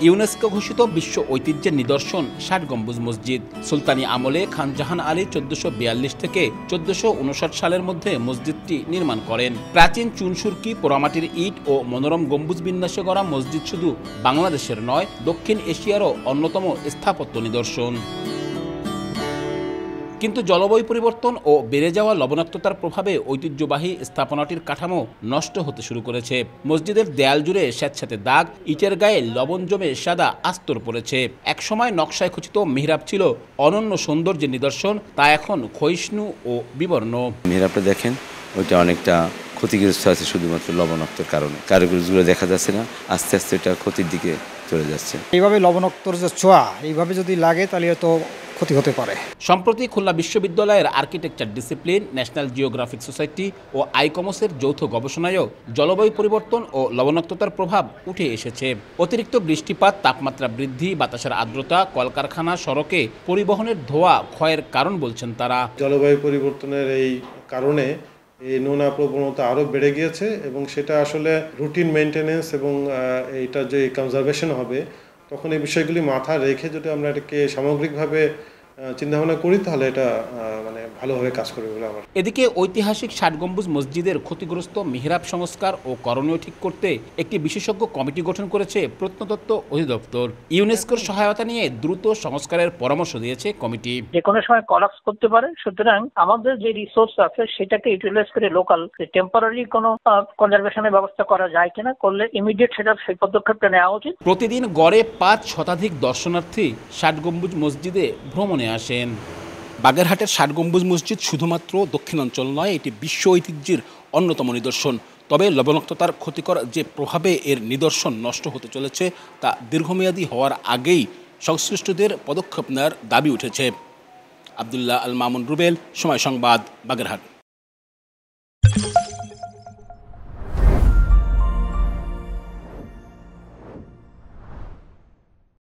UNESCO ঘোষিত বিশ্ব ঐতিহ্যের নিদর্শন ৬০ গম্বুজ মসজিদ। সুলতানি আমলে খান জাহান আলী ১৪৪২ থেকে ১৪৫৯ সালের মধ্যে মসজিদটি নির্মাণ করেন। প্রাচীন চুনসুরকি, পোড়ামাটির ইট ও মনোরম গম্বুজ বিন্যাসে গড়া মসজিদ শুধু বাংলাদেশের নয়, দক্ষিণ এশিয়ারও অন্যতম স্থাপত্য নিদর্শন। কিন্তু জলবায়ু পরিবর্তন ও বেড়ে যাওয়া লবণাক্ততার প্রভাবে ঐতিহ্যবাহী স্থাপনাটির কাঠামো নষ্ট হতে শুরু করেছে। মসজিদের দেয়াল জুড়ে স্যাঁতস্যাঁতে দাগ, ইটের গায়ে লবণ জমে সাদা আস্তর পড়েছে। একসময় নকশায় খচিত মিহরাব ছিল অনন্য সৌন্দর্যের নিদর্শন, তা এখন ক্ষয়িষ্ণু ও বিবর্ণ। মিহরাবটা দেখেন, ওইটা অনেকটা ক্ষতিগ্রস্ত আছে শুধুমাত্র লবণাক্তর কারণে। কারুকার্যগুলো দেখা যাচ্ছে না, আস্তে আস্তে এটা ক্ষতির দিকে চলে যাচ্ছে। এইভাবে লবণাক্তর যে ছোঁয়া এইভাবে যদি লাগে তাহলে তো ক্ষতি হতে পারে। সম্প্রতি খুলনা বিশ্ববিদ্যালয়ের architecture discipline, national geographic society ও আইকমসের যৌথ গবেষণায়ও জলবায়ু পরিবর্তন ও লবণাক্ততার প্রভাব উঠে এসেছে। অতিরিক্ত বৃষ্টিপাত, তাপমাত্রা বৃদ্ধি, বাতাসের আর্দ্রতা, কলকারখানা, সড়কে পরিবহনের ধোঁয়া ক্ষয়ের কারণ বলছেন তারা। জলবায়ু পরিবর্তনের এই কারণে এই নোনা প্রবণতা আরও বেড়ে গিয়েছে এবং সেটা আসলে রুটিন মেনটেনেন্স এবং এইটা যে কনজারভেশন হবে, তখন এই বিষয়গুলি মাথায় রেখে যদি আমরা এটাকে সামগ্রিকভাবে চিন্তাভাবনা করি তাহলে এটা ভালোভাবে কাজ করবে বলে আমার। এদিকে ঐতিহাসিক ৬০ গম্বুজ মসজিদের ক্ষতিগ্রস্ত মিহরাব সংস্কার ও করণীয় ঠিক করতে একটি বিশেষজ্ঞ কমিটি গঠন করেছে প্রত্নতত্ত্ব অধিদপ্তর। ইউনেস্কোর সহায়তা নিয়ে দ্রুত সংস্কারের পরামর্শ দিয়েছে কমিটি। যে কোনো সময় কলাপস করতে পারে, সুতরাং আমাদের যে রিসোর্স আছে সেটাকে ইউটিলাইজ করে লোকাল টেম্পোরারি কোনো কনজারভেশনের ব্যবস্থা করা যায় কিনা, করলে ইমিডিয়েট সেটা সেই পদক্ষেপটা নেওয়া উচিত। প্রতিদিন গড়ে ৫ শতাধিক দর্শনার্থী ৬০ গম্বুজ মসজিদে ভ্রমণে আসেন। বাগেরহাটের ৬০ গম্বুজ মসজিদ শুধুমাত্র দক্ষিণাঞ্চল নয়, এটি বিশ্ব ঐতিহ্যের অন্যতম নিদর্শন। তবে লবণাক্ততার ক্ষতিকর যে প্রভাবে এর নিদর্শন নষ্ট হতে চলেছে তা দীর্ঘমেয়াদী হওয়ার আগেই সংশ্লিষ্টদের পদক্ষেপ নেওয়ার দাবি উঠেছে। আব্দুল্লাহ আল মামুন রুবেল, সময় সংবাদ, বাগেরহাট।